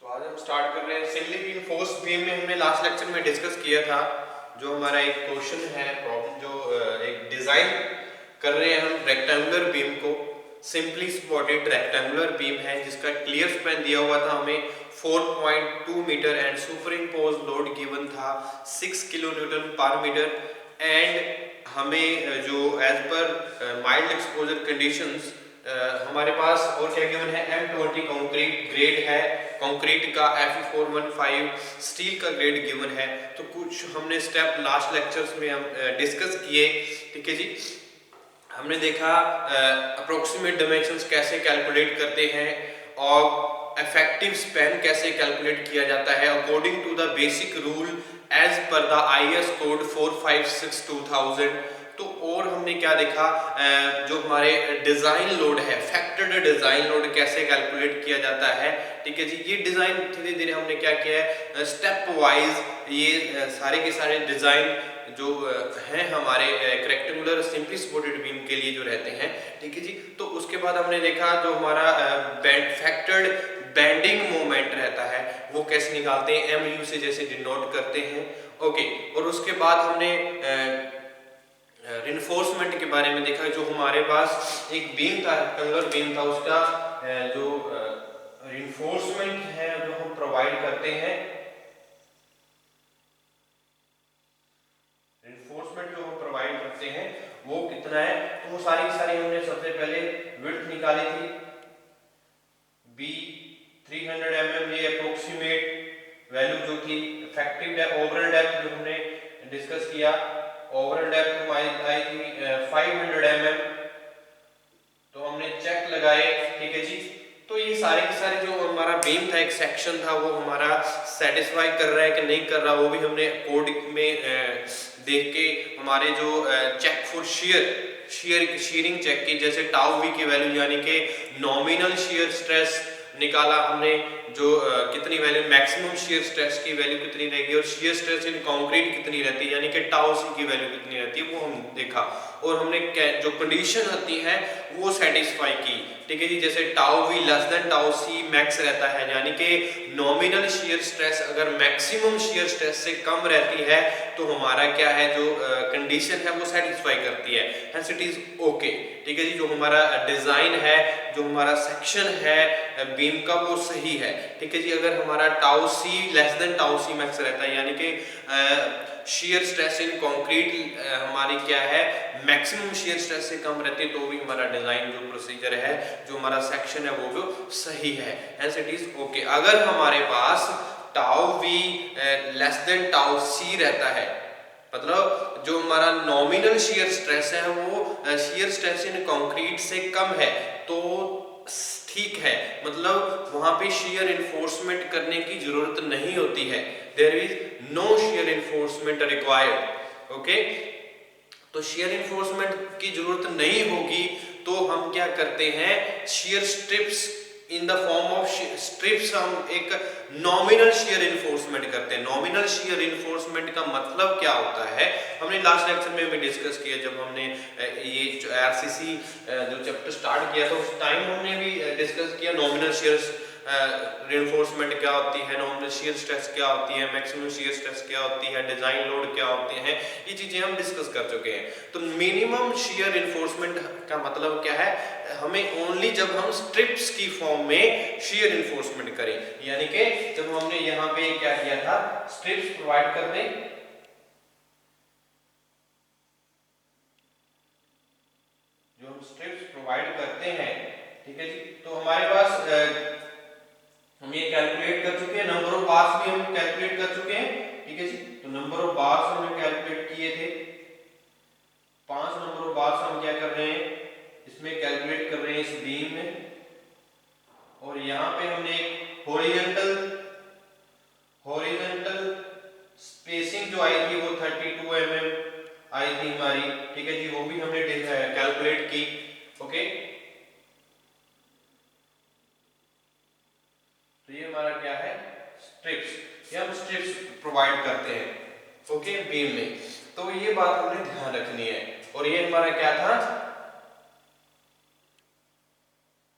तो आज हम स्टार्ट कर रहे हैं सिंगली रीइंफोर्स्ड बीम में। हमने लास्ट लेक्चर में डिस्कस किया था जो हमारा एक क्वेश्चन है, प्रॉब्लम जो एक डिजाइन कर रहे हैं हम रेक्टेंगुलर बीम को। सिंपली स्पॉटेड रेक्टेंगुलर बीम है जिसका क्लियर स्पैन दिया हुआ था हमें 4.2 metre and superimpose load given था 6 kilo newton per metre. And हमें जो as per mild exposure conditions हमारे पास और क्या गिवन है, M20 कंक्रीट ग्रेड है, कंक्रीट का Fe415 स्टील का ग्रेड गिवन है। तो कुछ हमने स्टेप लास्ट लेक्चर्स में हम डिस्कस किए, ठीक है जी। हमने देखा अप्रोक्सीमेट डायमेंशंस कैसे कैलकुलेट करते हैं और इफेक्टिव स्पैन कैसे कैलकुलेट किया जाता है according to the basic rule as per the IS code 456/2000। तो और हमने क्या देखा, जो हमारे डिजाइन लोड है, फैक्टर्ड डिजाइन लोड कैसे कैलकुलेट किया जाता है, ठीक है जी। ये डिजाइन धीरे धीरे हमने क्या किया है, स्टेप वाइज ये सारे के सारे डिजाइन जो हैं हमारे रेक्टेंगुलर सिंपली सपोर्टेड बीम के लिए जो रहते हैं, ठीक है जी। तो उसके बाद हमने देखा जो हमारा बैंड फैक्टर्ड बेंडिंग मोमेंट रहता है वो कैसे निकालते हैं, MU से जैसे डिनोट करते हैं, ओके। और उसके बाद हमने रिइंफोर्समेंट के बारे में देखा। जो हमारे पास एक बीम था, रेक्टेंगुलर बीम था, उसका जो रिइंफोर्समेंट है जो हम प्रोवाइड करते हैं, रिइंफोर्समेंट जो हम प्रोवाइड करते हैं वो कितना है। तो वो सारी की सारी हमने सबसे पहले विड्थ निकाली थी B 300 mm, ये अप्रोक्सीमेट वैल्यू जो थी। इफेक्टिव ओवरऑल डेप्थ जो हमने डिस्कस किया, ओवरऑल डेप्थ हमारी आई थी 500 mm। तो हमने चेक लगाए, ठीक है जी। तो ये सारे के सारे जो हमारा बीम था, एक सेक्शन था, वो हमारा सेटिस्फाई कर रहा है कि नहीं कर रहा, वो भी हमने कोड में देख के हमारे जो चेक फॉर शीयरिंग चेक की, जैसे टाउ वी की वैल्यू यानी कि नॉमिनल शीयर स्ट्रेस निकाला हमने, जो कितनी वैल्यू, मैक्सिमम शीयर स्ट्रेस की वैल्यू कितनी रहेगी और शीयर स्ट्रेस इन कंक्रीट कितनी रहती है यानी कि टाउ सी की वैल्यू कितनी रहती है, वो हम देखा। और हमने जो कंडीशन होती है वो सेटिस्फाई की, ठीक है जी। जैसे tau we less than tau C max रहता है, यानी कि नॉमिनल शीयर स्ट्रेस अगर मैक्सिमम शीयर स्ट्रेस से कम रहती है तो हमारा क्या है, जो कंडीशन है वो सेटिस्फाई करती है, हेंस इट इज ओके, ठीक है जी। जो हमारा डिजाइन है, जो हमारा सेक्शन है बीम का, वो सही है, ठीक है जी। अगर हमारा टाउ सी less than tau C max रहता है यानी कि शीयर स्ट्रेस इन कंक्रीट हमारी क्या है, मैक्सिमम शीयर स्ट्रेस से कम रहती है, तो भी हमारा डिजाइन जो प्रोसीजर है, जो हमारा सेक्शन है वो भी सही है, हेंस इट इज ओके। अगर हमारे पास tau we less than tau c रहता है, मतलब जो हमारा नॉमिनल शीयर स्ट्रेस है वो शीयर स्ट्रेस इन कंक्रीट से कम है, तो ठीक है, मतलब वहां पे शीयर इन्फोर्समेंट करने की जरूरत नहीं होती है, there is no shear reinforcement required, okay. तो शीयर इन्फोर्समेंट की जरूरत नहीं होगी तो हम क्या करते हैं, shear strips in the form of strips हम एक नॉमिनल शीयर इन्फोर्समेंट करते हैं। नॉमिनल शीयर इन्फोर्समेंट का मतलब क्या होता है, हमने लास्ट लेक्चर में भी डिस्कस किया, जब हमने ये RCC जो चैप्टर स्टार्ट किया था उस टाइम हमने भी डिस्कस किया नॉमिनल शीयर रिइंफोर्समेंट क्या होती है, नॉमिनल शीयर स्ट्रेस क्या होती है, मैक्सिमम शीयर स्ट्रेस क्या होती है, डिजाइन लोड क्या होते हैं, ये चीजें हम डिस्कस कर चुके हैं। तो मिनिमम शीयर रिइंफोर्समेंट का मतलब क्या है, हमें ओनली जब हम स्ट्रिप्स की फॉर्म में शीयर इन्फोर्समेंट करें, यानी कि जब हमने यहाँ पे क्या किया था, स्ट्रिप्स प्रोवाइड कर दें, जो हम स्ट्रिप्स प्रोवाइड करते हैं, ठीक है जी। तो हमारे पास हम ये कैलकुलेट कर चुके हैं, नंबर ऑफ बार्स भी हम कैलकुलेट कर चुके हैं, ठीक है जी। तो नंबर ऑफ बार्स हमने कैलकुलेट किए थे, 5 नंबर ऑफ बार्स हम क्या कर रहे हैं, इसमें कैलकुलेट कर रहे हैं इस बीम में। और यहाँ पे हमने एक हॉरिजॉन्टल स्पेसिंग जो आई थी वो 32 mm आई थी हमारी, ठीक है जी, वो भी हमने कैलकुलेट की, ओके। तो ये हमारा क्या है, स्ट्रिप्स, ये हम स्ट्रिप्स प्रोवाइड करते हैं, ओके, बीम में। तो ये बात हमने ध्यान रखनी है। और ये हमारा क्या था,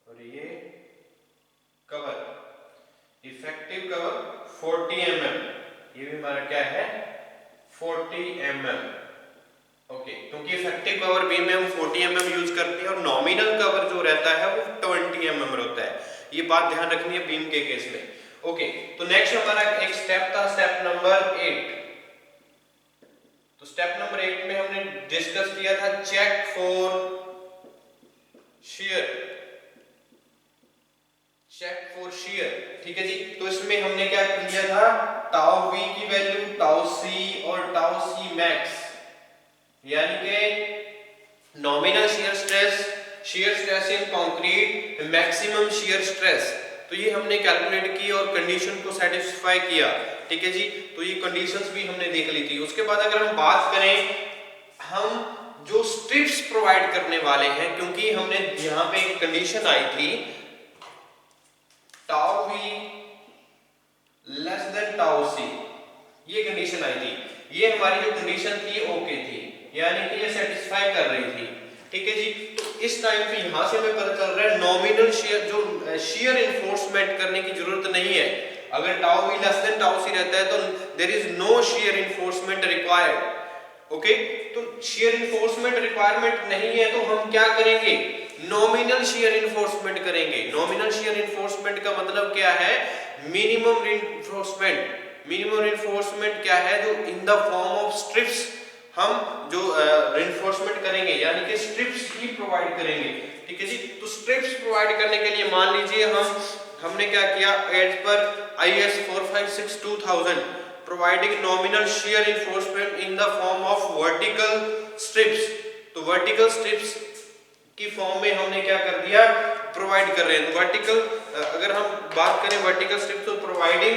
और ये कवर, इफेक्टिव 40 mm, ये भी हमारा क्या है 40 mm। ओके, क्योंकि इफेक्टिव कवर बीम में हम 40 mm यूज करते हैं और नॉमिनल कवर जो रहता है वो 20 mm रहता है, ये बात ध्यान रखनी है बीम के केस में। ओके, तो नेक्स्ट हमारा एक स्टेप था, स्टेप नंबर 8। तो स्टेप नंबर 8 में हमने डिस्कस किया था check for shear, check for shear, ठीक है जी। तो इसमें हमने क्या किया था, टाउ वी की वैल्यू, टाउ सी और टाउ सी मैक्स, यानी कि nominal shear stress in concrete, maximum shear stress, तो ये हमने कैलकुलेट की और कंडीशन को सेटिस्फाई किया, ठीक है जी। तो ये कंडीशंस भी हमने देख ली थी। उसके बाद अगर हम बात करें, हम जो स्ट्रिप्स प्रोवाइड करने वाले हैं, क्योंकि हमने यहाँ पे एक कंडीशन आई थी tau we less than tau c, ये कंडीशन आई थी, ये हमारी जो कंडीशन थी ओके थी, यानी कि ये सेटिस्फाई कर रही थी, ठीक है जी। तो इस टाइम पे यहां से हमें पता चल रहा है नॉमिनल शियर, जो शियर इन्फोर्समेंट करने की जरूरत नहीं है। अगर tau we less than tau c रहता है तो there is no shear enforcement required. Okay, तो शियर इन्फोर्समेंट रिक्वायरमेंट नहीं है तो हम क्या करेंगे, नॉमिनल शियर इन्फोर्समेंट करेंगे। नॉमिनल शियर इन्फोर्समेंट का मतलब क्या है, मिनिमम रिइंफोर्समेंट। मिनिमम रिइंफोर्समेंट क्या है, जो इन द फॉर्म ऑफ स्ट्रिप्स हम जो रिइंफोर्समेंट करेंगे, यानी कि स्ट्रिप्स ही प्रोवाइड करेंगे, ठीक है जी। तो स्ट्रिप्स प्रोवाइड करने के लिए मान लीजिए हमने क्या किया, as per IS 456-2000 providing nominal shear reinforcement in the form of vertical strips, तो vertical strips की फॉर्म में हमने क्या कर दिया, प्रोवाइड कर रहे हैं। तो वर्टिकल, अगर हम बात करें वर्टिकल स्ट्रिप्स, तो प्रोवाइडिंग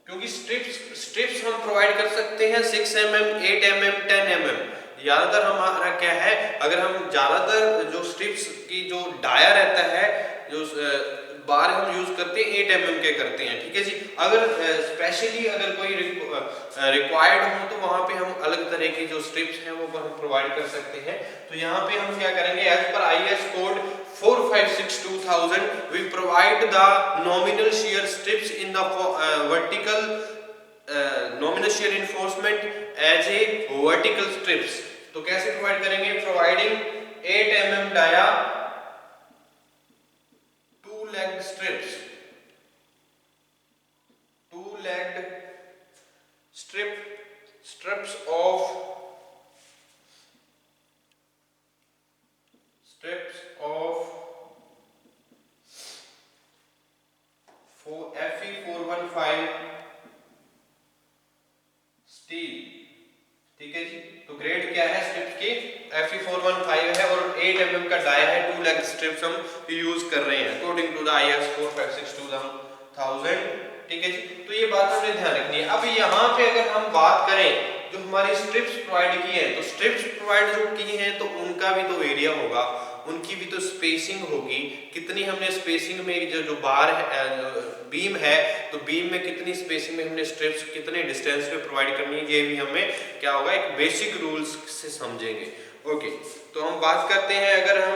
क्योंकि स्ट्रिप्स हम प्रोवाइड कर सकते हैं 6 mm, 8 mm, 10 mm। ज्यादातर हमारा क्या है, अगर हम ज्यादातर जो स्ट्रिप्स की जो डाया रहता है, जो बार हम यूज करते हैं 8 mm के करते हैं, ठीक है जी। अगर स्पेशली अगर कोई रिक्वायर्ड हो तो वहां पे हम अलग तरह की जो स्ट्रिप्स हैं वो हम प्रोवाइड कर सकते हैं। तो यहाँ पे हम क्या करेंगे, as per IS code 456-2000 we provide the nominal shear strips in the vertical nominal shear reinforcement as a vertical strips। तो कैसे प्रोवाइड करेंगे, providing 8 mm dia, 2-legged strips, 2-legged strips of Fe415 steel, ठीक है जी। तो grade क्या है strips की, Fe415 है और 8 mm का डाया है, 2-legged स्ट्रिप्स हम यूज कर रहे हैं अकॉर्डिंग टू द IS 456-2000, ठीक है जी। तो ये बात हमें ध्यान रखनी है। अब यहाँ पे अगर हम बात करें जो हमारी स्ट्रिप्स प्रोवाइड की है, तो स्ट्रिप्स प्रोवाइड जो की हैं तो उनका भी तो एरिया होगा, उनकी भी तो स्पेसिंग होगी, कितनी हमने स्पेसिंग में जो बार है, बीम है, तो बीम में कितनी स्पेसिंग में हमने स्ट्रिप्स कितने डिस्टेंस पे प्रोवाइड करनी है, ये भी हमें क्या होगा, एक बेसिक रूल्स से समझेंगे। ओके, तो हम बात करते हैं, अगर हम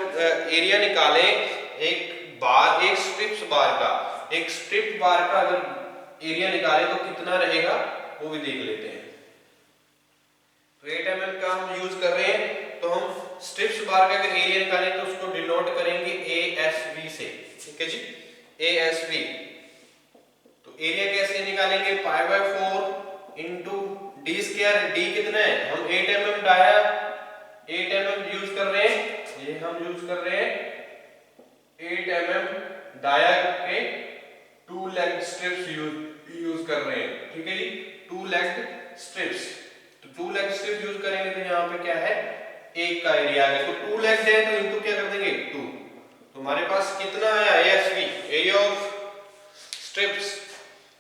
एरिया निकालें एक बार, एक स्ट्रिप्स बार का, एक स्ट्रिप बार का अगर एरिया निकालें तो कितना रहेगा वो भी देख लेते हैं। तो 8 mm का हम यूज कर रहे हैं, तो हम स्ट्रिप्स बार का अगर एरिया निकालें तो उसको डिनोट करेंगे ASV से, ठीक है जी, ASV। तो एरिया कैसे निकालेंगे, π/4 इंटू डी स्क्वायर, डी कितना है, हम 8 mm डाया 8 mm यूज कर रहे हैं, ये हम यूज कर रहे हैं 8 mm डाया के 2-legged स्ट्रिप्स यूज कर रहे हैं, ठीक है जी, 2-legged स्ट्रिप्स। तो 2-legged स्ट्रिप्स यूज करेंगे तो यहाँ पे क्या है, एक का एरिया है, तो 2-legged है तो इनटू क्या कर देंगे 2, तो हमारे पास कितना है ASV, area of strips,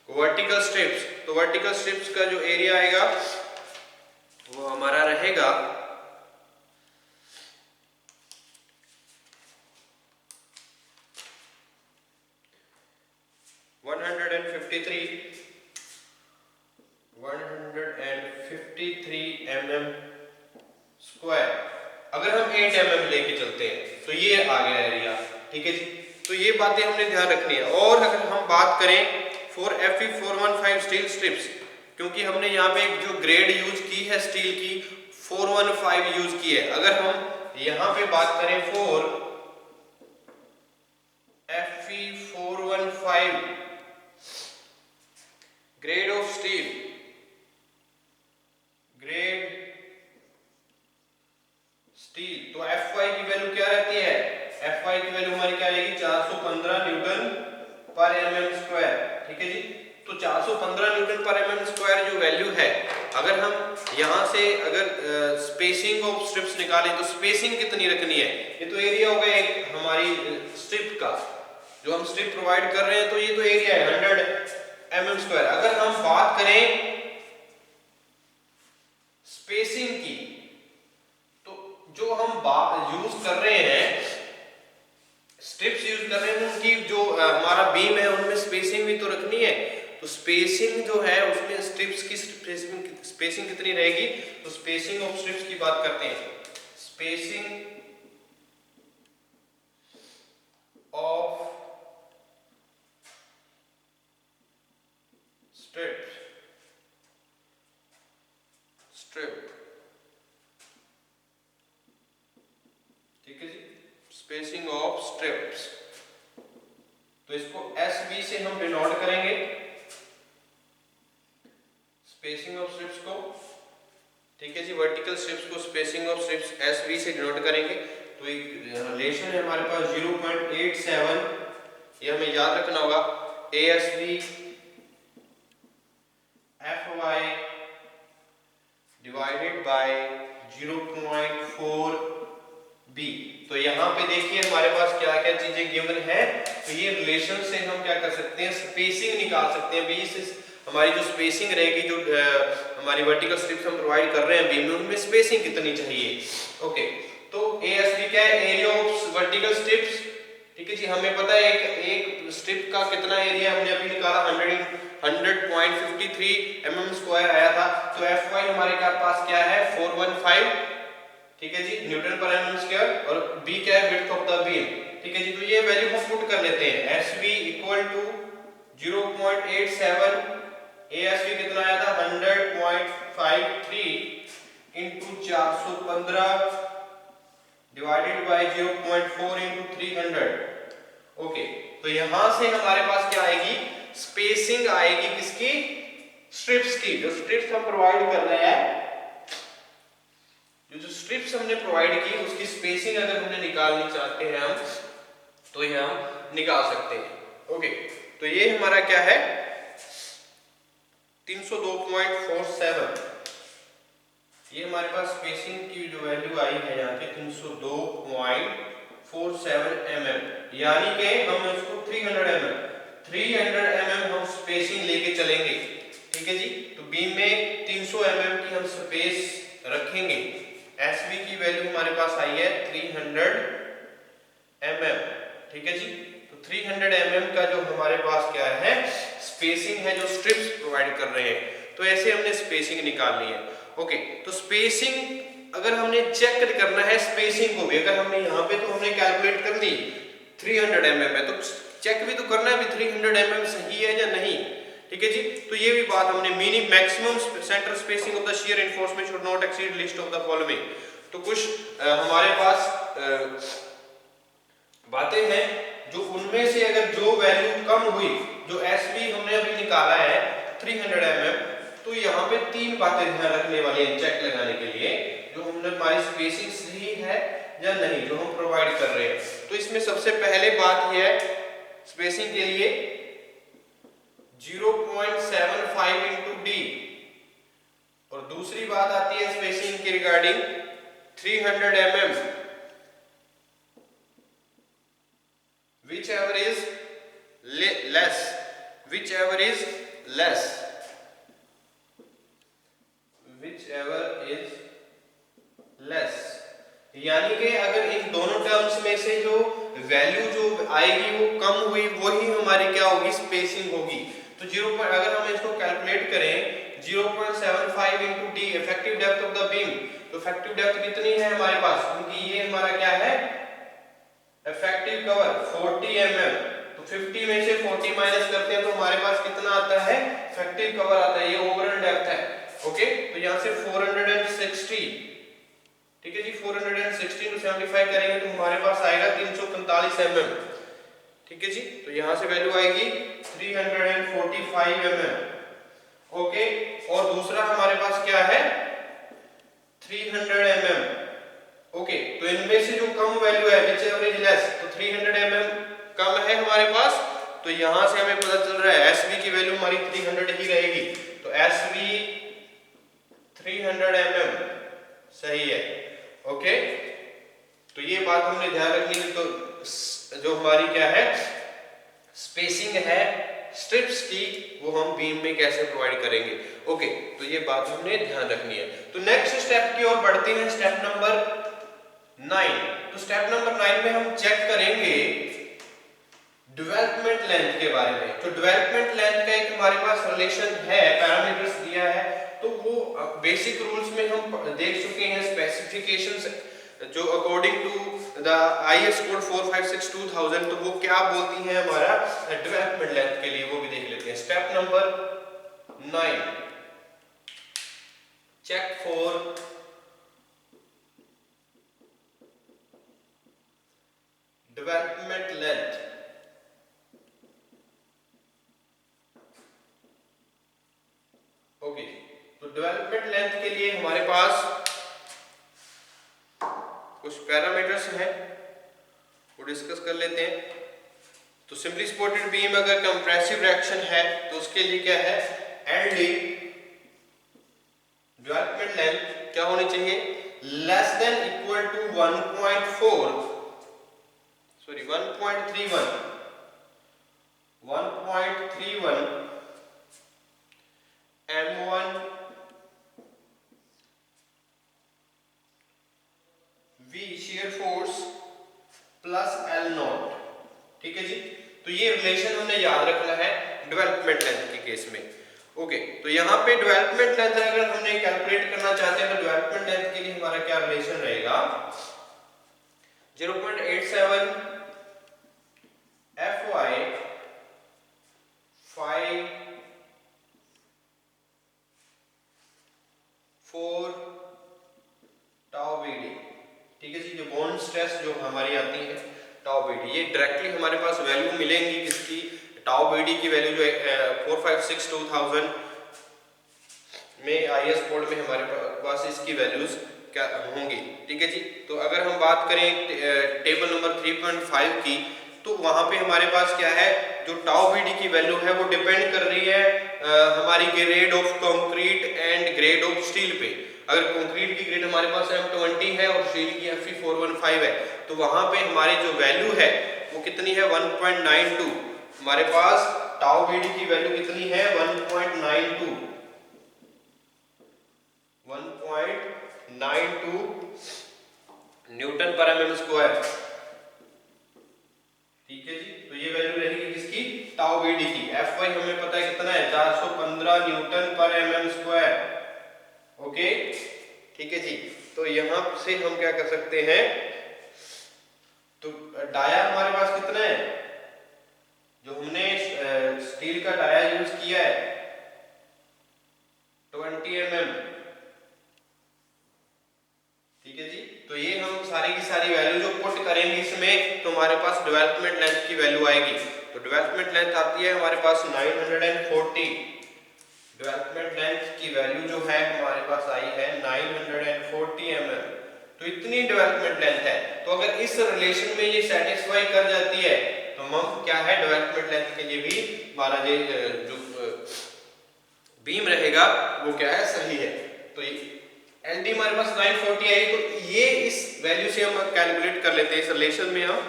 vertical strips. तो वर्टिकल स्ट्रिप्स का जो एरिया आएगा वो हमारा रहेगा 153 mm स्क्वायर। अगर हम 8 mm लेके चलते हैं तो ये आ गया एरिया, ठीक है जी। तो ये बातें हमने ध्यान रखनी है। और अगर हम बात करें फॉर Fe415 स्टील स्ट्रिप्स, क्योंकि हमने यहाँ पे एक जो ग्रेड यूज की है स्टील की 415 यूज की है। अगर हम यहाँ पे बात करें for Fe415 grade of steel, grade steel, तो Fy की वैल्यू क्या रहती है? Fy की वैल्यू हमारी क्या आएगी? 415 न्यूटन पर mm स्क्वायर, ठीक है जी। तो 415 न्यूटन पर mm स्क्वायर जो वैल्यू है, अगर हम यहाँ से अगर स्पेसिंग ऑफ स्ट्रिप्स निकालें तो स्पेसिंग कितनी रखनी है? ये तो एरिया होगा एक हमारी स्ट्रिप का, जो हम स्ट्रिप प्रोवाइड कर रहे हैं, तो ये तो एरिया है 100 mm स्क्वायर। अगर हम बात करें स्पेसिंग की, तो जो हम यूज कर रहे हैं, स्ट्रिप्स यूज कर रहे हैं, उनकी जो हमारा बीम है उनमें स्पेसिंग भी तो रखनी है। तो स्पेसिंग जो है उसमें स्ट्रिप्स की स्पेसिंग कितनी रहेगी? तो स्पेसिंग ऑफ स्ट्रिप्स की बात करते हैं। स्पेसिंग ऑफ स्ट्रिप, ठीक है जी, स्पेसिंग ऑफ स्ट्रिप्स। तो इसको SB से हम डिनोट करेंगे, स्पेसिंग ऑफ स्ट्रिप्स को, ठीक है जी। वर्टिकल स्ट्रिप्स को स्पेसिंग ऑफ स्ट्रिप्स SB से डिनोट करेंगे। तो एक रिलेशन है हमारे पास 0.87, ये हमें याद रखना होगा। ASB FY divided by 0.4B। तो यहाँ पे देखिए हमारे पास क्या क्या चीजें गिवन है। तो ये रिलेशन से हम क्या कर सकते हैं? स्पेसिंग निकाल सकते हैं। बी से हमारी जो स्पेसिंग रहेगी, जो हमारी वर्टिकल स्ट्रिप्स हम प्रोवाइड कर रहे हैं बीम में, उनमें स्पेसिंग कितनी चाहिए। ओके, तो ASB क्या है? एरिया ऑफ वर्टिकल स्ट्रिप्स, ठीक है जी। हमें पता है एक स्ट्रिप का कितना एरिया, हमने अभी निकाला 100.53 mm स्क्वायर आया था। तो Fy हमारे पास क्या है? 415, ठीक है जी, न्यूटन पर mm स्क्वायर। और B क्या है? विड्थ ऑफ द बीम, ठीक है जी। तो ये वैल्यू हम पुट कर लेते हैं। SB इक्वल टू 0.87, ASB कितना आया था? 100.53 into 415 divided by 0.4 into 300। Okay, तो यहां से हमारे पास क्या आएगी? स्पेसिंग आएगी किसकी? स्ट्रिप्स की। जो स्ट्रिप्स हम प्रोवाइड कर रहे हैं, जो स्ट्रिप्स हमने प्रोवाइड की, उसकी स्पेसिंग अगर हमने निकालनी चाहते हैं हम, तो ये हम निकाल सकते हैं। ओके, तो ये हमारा क्या है? 302.47, ये हमारे पास स्पेसिंग की जो वैल्यू आई है यहाँ पे 302.47 mm, यानी कि हम इसको 300 mm हम स्पेसिंग लेके चलेंगे, ठीक है जी। तो बीम में 300 mm की हम स्पेस रखेंगे। SB की वैल्यू हमारे पास आई है 300 mm, ठीक है जी। तो 300 mm का जो हमारे पास क्या है? स्पेसिंग है, जो स्ट्रिप्स प्रोवाइड कर रहे हैं। तो ऐसे हमने स्पेसिंग निकालनी है। ओके, तो स्पेसिंग अगर हमने चेक करना है स्पेसिंग को भी, अगर हमने यहाँ पे तो हमने कैलकुलेट कर ली 300 mm है, तो चेक भी तो करना है भी 300 mm सही है या नहीं, ठीक है जी। तो ये भी बात हमने minimum maximum centre spacing of the shear reinforcement should not exceed list of the following. तो कुछ हमारे पास बातें हैं, जो उनमें से अगर जो वैल्यू कम हुई, जो SB हमने अभी निकाला है 300 mm, तो यहाँ पे 3 बातें ध्यान रखने वाली हैं चेक लगाने के लिए, जो हमने हमारी स्पेसिंग सही है या नहीं, जो हम प्रोवाइड कर रहे हैं। तो इसमें सबसे पहले बात यह है स्पेसिंग के लिए 0.75 इंटू D, और दूसरी बात आती है स्पेसिंग के regarding 300 mm, whichever is less, whichever is less, whichever is less, यानी कि अगर इन दोनों टर्म्स में से जो वैल्यू जो आएगी वो कम हुई, वही हमारी क्या होगी? स्पेसिंग होगी। तो 0 पर अगर हम इसको कैलकुलेट करें 0.75 into D effective depth of the beam, तो इफेक्टिव डेप्थ कितनी है हमारे पास? क्योंकि ये हमारा क्या है? इफेक्टिव कवर 40 mm, तो 50 में से 40 माइनस करते हैं तो हमारे पास कितना आता है, इफेक्टिव कवर आता है, ये ओवरऑल डेप्थ है। ओके, तो यहां से 460, ठीक है जी, 460 टू 75 करेंगे तो हमारे पास आएगा 345 mm, ठीक है जी। तो यहां से वैल्यू आएगी 345 mm। ओके, और दूसरा हमारे पास क्या है, 300 mm। ओके, तो इनमें से जो कम वैल्यू है, विच एवरेज लेस, तो 300 mm कम है हमारे पास, तो यहां से हमें पता चल रहा है एसवी की वैल्यू हमारी 300 ही रहेगी, तो एसवी 300 mm सही है। ओके, तो ये बात हमने ध्यान रखनी है। तो जो हमारी क्या है स्पेसिंग है स्ट्रिप्स की, वो हम बीम में कैसे प्रोवाइड करेंगे। ओके, तो ये बात हमने ध्यान रखनी है। तो नेक्स्ट स्टेप की ओर बढ़ते हैं, स्टेप नंबर 9। तो स्टेप नंबर 9 में हम चेक करेंगे डेवलपमेंट लेंथ के बारे में। तो डेवलपमेंट लेंथ का एक हमारे पास रिलेशन है, पैरामीटर्स दिया है, तो वो बेसिक रूल्स में हम देख चुके हैं, स्पेसिफिकेशंस जो according to the IS code 456-2000, तो वो क्या बोलती हैं हमारा डेवलपमेंट लेंथ के लिए, वो भी देख लेते हैं। Step number 9, check for development length. Okay, तो डेवलपमेंट लेंथ के लिए हमारे पास कुछ पैरामीटर्स हैं, वो डिस्कस कर लेते हैं। तो सिंपली सपोर्टेड बीम अगर कंप्रेसिव रिएक्शन है तो उसके लिए क्या है, एलडी डेवलपमेंट लेंथ क्या होनी चाहिए, less than equal to 1.4 sorry 1.31 m1 V shear force plus L naught, ठीक है जी। तो ये रिलेशन हमने याद रखना है डेवलपमेंट लेंथ के केस में। ओके, तो यहाँ पे डेवलपमेंट लेंथ अगर हमने कैलकुलेट करना चाहते हैं तो डेवलपमेंट लेंथ के लिए हमारा क्या रिलेशन रहेगा, 0.87 FY 5 4 टाउ BD, ठीक है जी। जो बॉन्ड स्ट्रेस जो हमारी आती है टाउ BD, ये डायरेक्टली हमारे पास वैल्यू मिलेंगी किसकी, टाउ BD की वैल्यू जो 456-2000 में आईएस कोड में हमारे पास इसकी वैल्यूज क्या होंगी, ठीक है जी। तो अगर हम बात करें टेबल नंबर 3.5 की, तो वहां पे हमारे पास क्या है, जो टाउ BD की वैल्यू है वो डिपेंड कर रही है हमारी grade of concrete and grade of steel पे। अगर कंक्रीट की ग्रेड हमारे पास M20 है और स्टील की Fe415 है, तो वहां पे हमारी जो वैल्यू है वो कितनी है, 1.92। हमारे पास टाउ BD की वैल्यू कितनी है, 1.92 न्यूटन पर mm स्क्वायर, ठीक है जी। तो ये वैल्यू रहेगी किसकी, टाउ BD की। Fy हमें पता है कितना है, 415 न्यूटन पर mm स्क्वायर। ओके, ठीक है जी। तो यहां से हम क्या कर सकते हैं, तो डाया हमारे पास कितना है, जो हमने स्टील का डाया यूज किया है 20 mm, ठीक है जी। तो ये हम सारी की सारी वैल्यू जो पुट करेंगे इसमें, तो हमारे पास डेवलपमेंट लेंथ की वैल्यू आएगी। तो डेवलपमेंट लेंथ आती है हमारे पास 940, डेवलपमेंट लेंथ की वैल्यू जो है हमारे पास आई है 940 mm। तो इतनी डेवलपमेंट लेंथ है, तो अगर इस रिलेशन में ये सेटिस्फाई कर जाती है तो हम क्या है, डेवलपमेंट लेंथ के लिए भी हमारा जो बीम रहेगा वो क्या है, सही है। तो एलडी हमारे पास 940 आई, तो ये इस वैल्यू से हम कैलकुलेट कर लेते हैं, इस रिलेशन में हम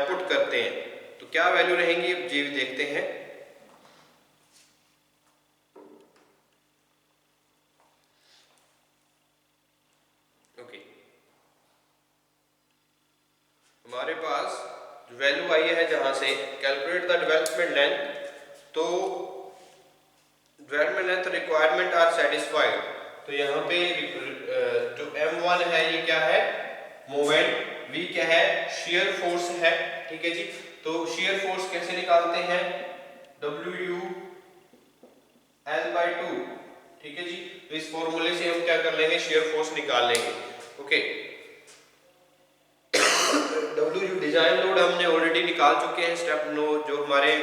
पुट करते हैं। तो क्या वैल्यू रहेंगी ये भी देखते हैं। ओके, हमारे पास जो वैल्यू आई है, जहां से कैलकुलेट द डेवलपमेंट लेंथ, तो development length requirement are satisfied. तो यहाँ पे जो M1 है ये क्या है, मोमेंट V क्या है, shear force है, ठीक है जी। तो shear force कैसे निकालते हैं, WU L/2, ठीक है जी। तो इस फॉर्मूले से हम क्या कर लेंगे, shear force निकाल लेंगे। ओके, WU डिजाइन लोड हमने ऑलरेडी निकाल चुके हैं, स्टेप नो जो हमारे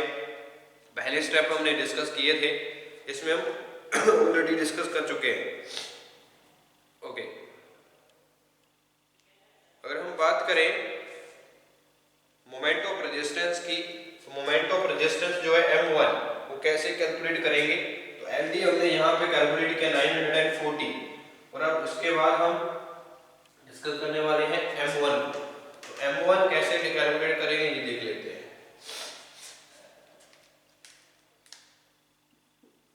पहले स्टेप हमने डिस्कस किए थे, इसमें हम ऑलरेडी डिस्कस कर चुके हैं। ओके, अगर हम बात करें मोमेंट ऑफ रेजिस्टेंस की, तो मोमेंट ऑफ रेजिस्टेंस जो है M1 वो कैसे कैलकुलेट करेंगे, तो LD हमने यहाँ पे कैलकुलेट किया 940, और अब उसके बाद हम डिस्कस करने वाले हैं M1। तो M1 कैसे कैलकुलेट करेंगे ये देख लेते हैं।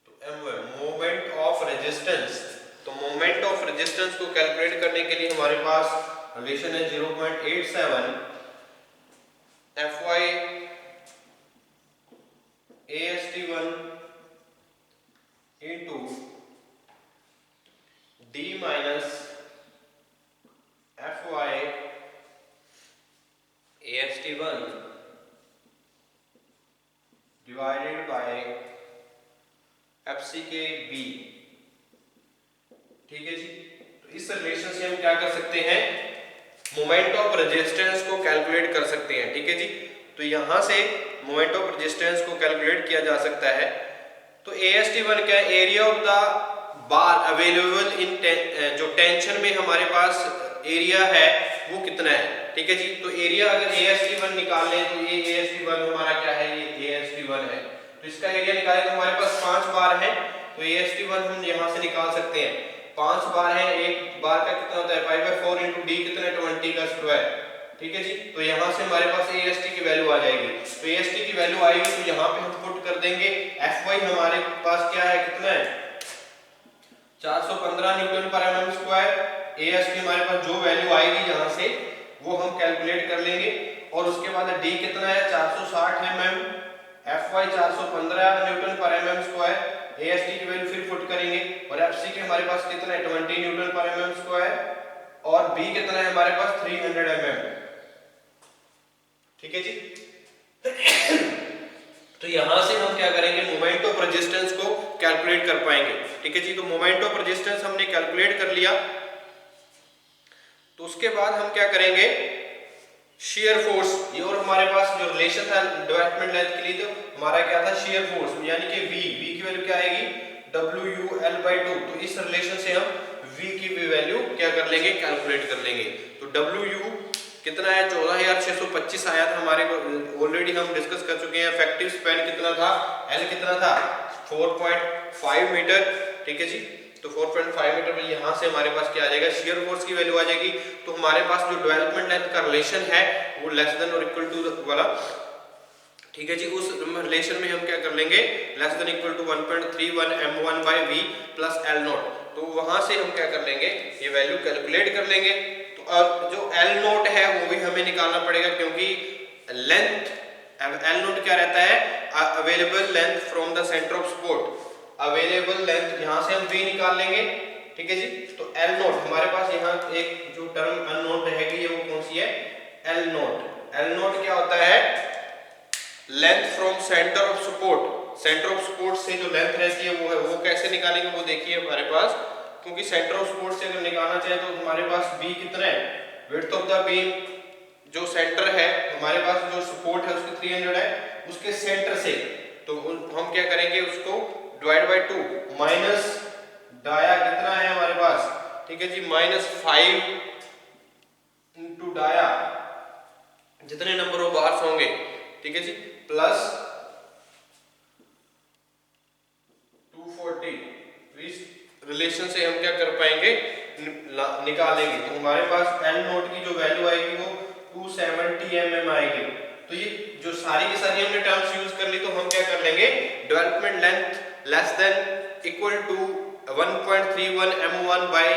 तो M1 मोमेंट ऑफ रेजिस्टेंस, तो मोमेंट ऑफ रेजिस्टेंस को कैलकुलेट करने के लिए हमारे पास रिलेशन है 0.87 Fy AST1 into D minus Fy AST1 divided by FCKB, ठीक है जी। तो इस रिलेशन से हम क्या कर सकते हैं, मोमेंट ऑफ रेजिस्टेंस को कैलकुलेट कर सकते हैं, ठीक है जी। तो यहां से मोमेंट ऑफ रेजिस्टेंस को कैलकुलेट किया जा सकता है। तो AST1 क्या है, area of the bar available in जो टेंशन में हमारे पास एरिया है वो कितना है, ठीक है जी। तो एरिया अगर AST1 निकाल लें तो ये AST1 हमारा क्या है, ये AST1 है। तो इसका एरिया निकालें तो हमारे पास 5 बार है, तो AST1 हम यहां से निकाल सकते हैं। 5 बार है, एक बार का कितना होता है 5/4 इंटू डी कितना है 20 का स्क्वायर, ठीक है जी। तो यहाँ से हमारे पास AST की वैल्यू आ जाएगी। तो AST की वैल्यू आएगी तो यहाँ पे हम पुट कर देंगे। Fy हमारे पास क्या है, कितना है 415 न्यूटन पर mm स्क्वायर। AST हमारे पास जो वैल्यू आएगी यहाँ से वो हम कैलकुलेट कर लेंगे, और उसके बाद D कितना है 460 mm, Fy 415 न्यूटन पर mm स्क्वायर, AST की वैल्यू फिर पुट करेंगे, और FC के हमारे पास कितना है 20 न्यूटन पर mm स्क्वायर, और B कितना है हमारे पास 300 mm, ठीक है जी। तो यहां से हम क्या करेंगे, मोमेंट ऑफ रेजिस्टेंस को कैलकुलेट कर पाएंगे, ठीक है जी। तो मोमेंट ऑफ रेजिस्टेंस हमने कैलकुलेट कर लिया, तो उसके बाद हम क्या करेंगे, शेयर फोर्स, ये और हमारे पास जो रिलेशन था डेवलपमेंट लेंथ के लिए, तो हमारा क्या था शेयर फोर्स, यानी कि V की वैल्यू क्या आएगी WU L/2। तो इस रिलेशन से हम V की भी वैल्यू क्या कर लेंगे, कैलकुलेट कर लेंगे। तो WU कितना है 14625 आया था हमारे को, ऑलरेडी हम डिस्कस कर चुके हैं। इफेक्टिव स्पैन कितना था, L कितना था 4.5 मीटर, ठीक है जी। तो 4.5 मीटर में यहाँ से हमारे पास क्या आ जाएगा, शेयर फोर्स की वैल्यू आ जाएगी। तो हमारे पास जो डेवलपमेंट लेंथ का रिलेशन है वो लेस देन और इक्वल टू वाला, ठीक है जी। उस रिलेशन में हम क्या कर लेंगे, less than equal to 1.31 m1/v plus L0। तो वहां से हम क्या कर लेंगे, ये वैल्यू कैलकुलेट कर लेंगे। तो अब जो L0 है वो भी हमें निकालना पड़ेगा, क्योंकि लेंथ L0 क्या रहता है, available length from the centre of support. Available length यहां से हम V निकाल लेंगे, ठीक है जी। तो L0 हमारे पास यहाँ एक जो टर्म अननोन रहेगी वो कौन सी है, L0। L0 क्या होता है, length from centre of support. Centre of support से जो लेंथ रहती है वो है, वो कैसे निकालेंगे वो देखिए हमारे पास, क्योंकि सेंटर ऑफ सपोर्ट से अगर निकालना चाहे तो हमारे पास B कितना है, विड्थ ऑफ द बीम जो सेंटर है हमारे पास, जो सपोर्ट है उसके 300 है, उसके सेंटर से तो हम क्या करेंगे, उसको डिवाइड बाय 2 माइनस डाया कितना है हमारे पास, ठीक है जी, -5 इंटू डाया जितने नंबर ऑफ बार्स होंगे, ठीक है जी, प्लस 240। इस रिलेशन से हम क्या कर पाएंगे, निकालेंगे। तो हमारे पास L0 की जो वैल्यू आएगी वो 270 mm आएगी। तो ये जो सारी की सारी हमने टर्म्स यूज कर ली, तो हम क्या कर लेंगे, development length less than equal to 1.31 m1 by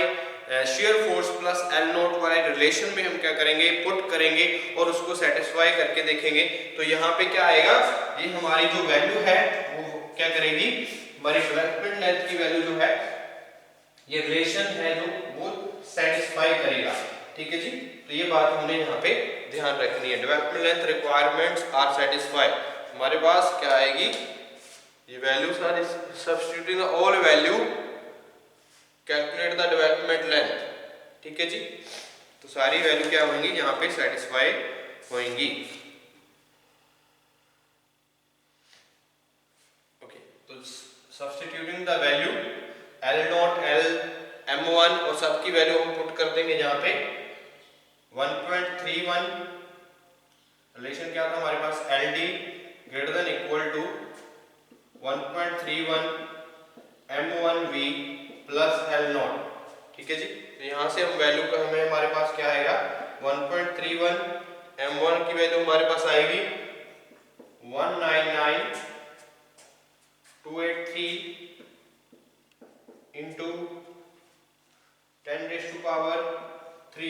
shear force plus L0 वाले रिलेशन में हम क्या करेंगे, पुट करेंगे और उसको सेटिस्फाई करके देखेंगे। तो यहाँ पे क्या आएगा, ये हमारी जो वैल्यू है वो क्या करेगी, हमारी डेवलपमेंट लेंथ की वैल्यू जो है, ये रिलेशन है जो वो सेटिस्फाई करेगा, ठीक है जी। तो ये बात हमने यहाँ पे ध्यान रखनी है। Development length requirements are satisfied, हमारे पास क्या आएगी, ये values are substituting all value calculate the development length, ठीक है जी। तो सारी वैल्यू क्या होंगी यहाँ पे सेटिस्फाई होंगी। ओके, तो substituting the value L0, L, M1 और सबकी वैल्यू हम पुट कर देंगे यहाँ पे 1.31। रिलेशन क्या था हमारे पास, LD greater than equal to 1.31 M1V plus L0, ठीक है जी। तो यहाँ से हम वैल्यू का हमें हमारे पास क्या आएगा 1.31 M1 की वैल्यू हमारे पास आएगी 199,283 इंटू 10⁻³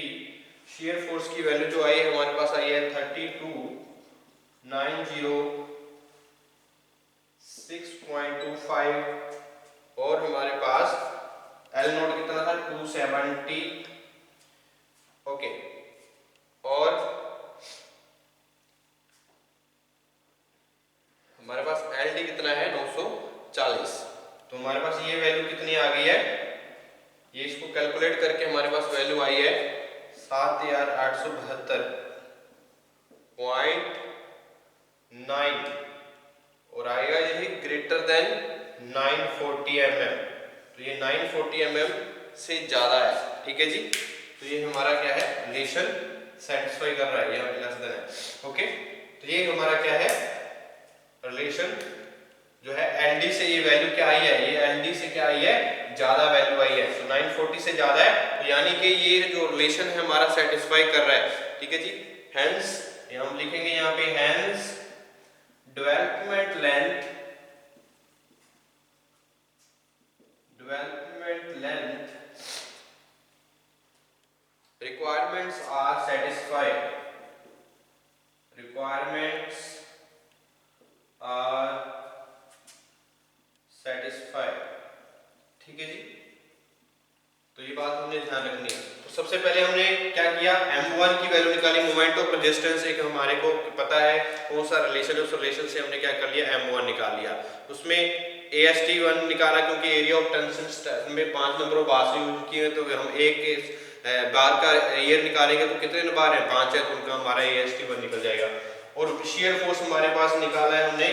शेयर फोर्स की वैल्यू जो आई है हमारे पास आई है 32,906.25 और हमारे पास L0 कितना था 270। ओके, और हमारे पास LD कितना है 940। तो हमारे पास ये वैल्यू कितनी आ गई है, ये इसको कैलकुलेट करके हमारे पास वैल्यू आई है 7,872.9 और आएगा यही ग्रेटर देन 940 mm। तो ये 940 mm से ज्यादा है, ठीक है जी। तो ये हमारा क्या है रिलेशन सेटिस्फाई कर रहा है, ये लेस देन है। ओके, तो ये हमारा क्या है रिलेशन जो है LD से ये वैल्यू क्या आई है, ये LD से क्या आई है ज्यादा वैल्यू आई है, तो 940 से ज्यादा है, तो यानी कि ये जो रिलेशन है हमारा सेटिस्फाई कर रहा है, ठीक है जी। हेंस ये हम लिखेंगे यहाँ पे hence development length requirements are satisfied, requirements are satisfied, ठीक है जी। तो ये बात हमने ध्यान रखनी है। तो सबसे पहले हमने क्या किया, M1 की वैल्यू निकाली, मोमेंट ऑफ रेजिस्टेंस एक हमारे को पता है कौन सा रिलेशन है, उस रिलेशन से हमने क्या कर लिया M1 निकाल लिया। उसमें AST1 निकाला क्योंकि एरिया ऑफ टेंशन में 5 नंबर ऑफ बार्स यूज किए, तो हम एक बार का ईयर निकालेंगे तो कितने बार है 5 है, तो उनका हमारा AST1 निकल जाएगा। और शेयर फोर्स हमारे पास निकाला है हमने,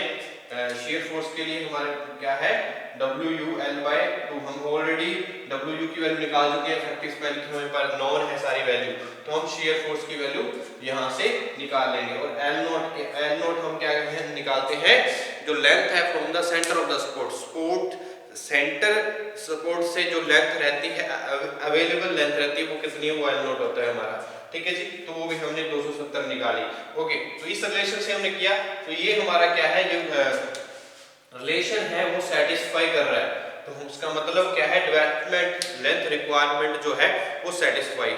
शेयर फोर्स के लिए हमारे क्या है WUL/2, हम ऑलरेडी WU की वैल्यू निकाल चुके हैं, इफेक्टिव स्पेल की हमारे पास नॉन है सारी वैल्यू, तो हम शेयर फोर्स की वैल्यू यहाँ से निकाल लेंगे। और L0 हम क्या निकालते हैं, जो लेंथ है from the centre of the support centre support से जो लेंथ रहती है अवेलेबल लेंथ रहती है वो कितनी है, वो L0 होता है हमारा, ठीक है जी। तो वो भी हमने 270 निकाली। ओके, तो इस रिलेशन से हमने किया, तो ये हमारा क्या है जो रिलेशन है वो सेटिस्फाई कर रहा है, तो उसका मतलब क्या है डेवलपमेंट लेंथ रिक्वायरमेंट जो है वो सेटिस्फाई है।